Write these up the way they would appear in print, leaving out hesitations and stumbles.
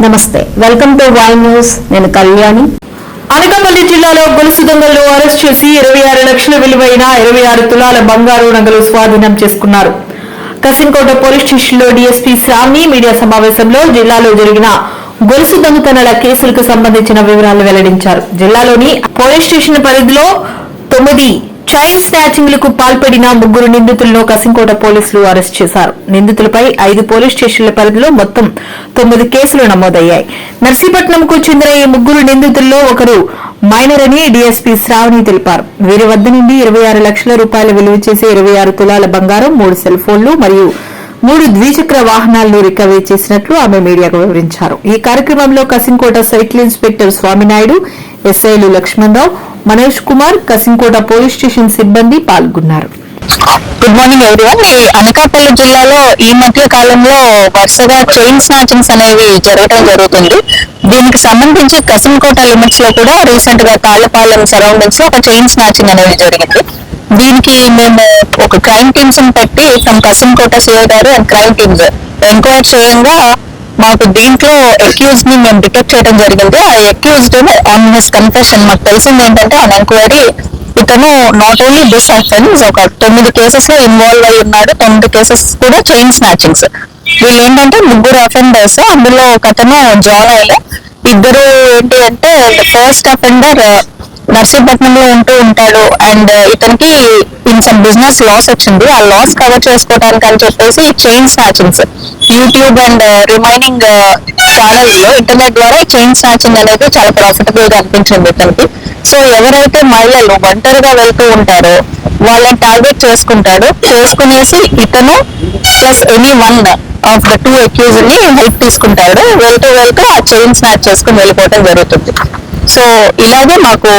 నమస్తే, welcome to Y news. నేను కళ్యాణి. అనకాపల్లి జిల్లాలో గొలుసు దొంగలను అరెస్ట్ చేసి 26 లక్షల విలువైన 26 తులాల బంగారు నగలు స్వాధీనం చేసుకున్నారు. కసింకోట పోలీస్ స్టేషన్లో డీఎస్పీ శ్రావణి మీడియా సమావేశంలో జిల్లాలో జరిగిన గొలుసు దొంగతనాల కేసులకు సంబంధించిన వివరాలు వెల్లడించారు. జిల్లాలోని పోలీస్ స్టేషన్ పరిధిలో 9 చైన్ స్నాచింగ్లకు పాల్పడిన 3 నిందితులను కసింకోట పోలీసులు అరెస్ట్ చేశారు. నిందితులపై 5 పోలీస్ స్టేషన్ల పరిధిలో మొత్తం 9 కేసులు నమోదయ్యాయి. నర్సీపట్నంకు చెందిన ఈ 3 నిందితుల్లో ఒకరు మైనర్ అని డీఎస్పీ శ్రావణి తెలిపారు. వీరి వద్ద నుండి 26 లక్షల రూపాయల విలువ చేసే 26 తులాల బంగారం, 3 సెల్ ఫోన్లు మరియు 3 ద్విచక్ర వాహనాలను రికవరీ చేసినట్లు ఆమె మీడియాకు వివరించారు. ఈ కార్యక్రమంలో కసింకోట సైకిల్ ఇన్స్పెక్టర్ స్వామినాయుడు, ఎస్ఐలు లక్ష్మణరావు, మనోజ్ కుమార్, కసింకోట పోలీస్ స్టేషన్ సిబ్బంది పాల్గొన్నారు. Good morning everyone. ఈ అనకాపల్లి జిల్లాలో ఈ మధ్య కాలంలో వరుసగా చైన్ స్నాచింగ్స్ అనేవి జరగడం జరుగుతుంది. దీనికి సంబంధించి కసింకోట లిమిట్స్ లో కూడా రీసెంట్ గా తాళ్లపాలెం సరౌండింగ్స్ లో ఒక చైన్ స్నాచింగ్ అనేది జరిగింది. దీనికి మేము ఒక క్రైమ్ టీమ్స్ పెట్టి ఫ్రమ్ కసింకోట సిఐ గారు అండ్ క్రైమ్ టీమ్స్ ఎంక్వైరీ చేయంగా మాకు దీంట్లో అక్యూజ్ ని మేము డిటెక్ట్ చేయడం జరిగింది. ఆ అక్యూజ్డ్ ఆన్ హిస్ కన్ఫెషన్ మాకు తెలిసింది ఏంటంటే ఆన్ ఎంక్వైరీ ఇతను నాట్ ఓన్లీ దిస్ అఫెన్స్ ఒక 9 కేసెస్ లో ఇన్వాల్వ్ అయి ఉన్నాడు. 9 కేసెస్ కూడా చైన్ స్నాచింగ్స్. వీళ్ళు ఏంటంటే 3 అఫెండర్స్, అందులో ఒక అతను జాన్ అయ్యే. ఇద్దరు ఏంటి అంటే ఫస్ట్ అఫెండర్ నర్సీపట్నంలో ఉంటూ ఉంటాడు అండ్ ఇతనికి ఇన్ సమ్ బిజినెస్ లాస్ వచ్చింది. ఆ లాస్ కవర్ చేసుకోవడానికి అని చెప్పేసి chain snatchings YouTube and remaining channels లో ఇంటర్నెట్ ద్వారా చైన్ స్నాచింగ్ అనేది చాలా ప్రాఫిటబుల్ గా అనిపించింది ఇతనికి. సో ఎవరైతే మహిళలు ఒంటరిగా వెళ్తూ ఉంటారో వాళ్ళని టార్గెట్ చేసుకునేసి ఇతను plus any one of the 2 accuse ని హెల్ప్ తీసుకుంటాడు. వెళ్తూ ఆ చైన్ స్నాచ్ చేసుకుని వెళ్ళిపోవడం జరుగుతుంది. సో ఇలాగే మాకు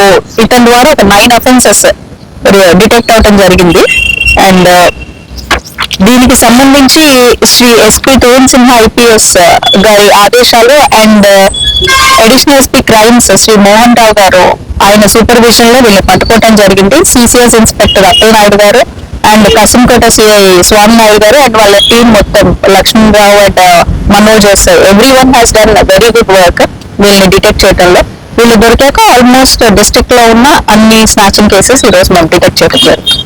ఇతని ద్వారా ఒక 9 అఫెన్సెస్ డిటెక్ట్ అవడం జరిగింది. అండ్ దీనికి సంబంధించి శ్రీ ఎస్పీ తోన్ సింహ ఐపీఎస్ గారి ఆదేశాలు and additional SP crimes Shri Mohan Rao గారు ఆయన సూపర్విజన్ లో వీళ్ళు పట్టుకోవడం జరిగింది. సిసిఎస్ ఇన్స్పెక్టర్ అప్పలనాయుడు గారు అండ్ కసింకోట సిఐ స్వామినాయుడు గారు అండ్ వాళ్ళ టీం మొత్తం లక్ష్మణరావు అండ్ మనోజెస్ every one has done very good work వీళ్ళని డిటెక్ట్ చేయడంలో. వీళ్ళు దొరికాక ఆల్మోస్ట్ డిస్ట్రిక్ట్ లో ఉన్న అన్ని స్నాచింగ్ కేసెస్ ఈ రోజు మనం డిటెక్ట్ చేయడం జరుగుతుంది.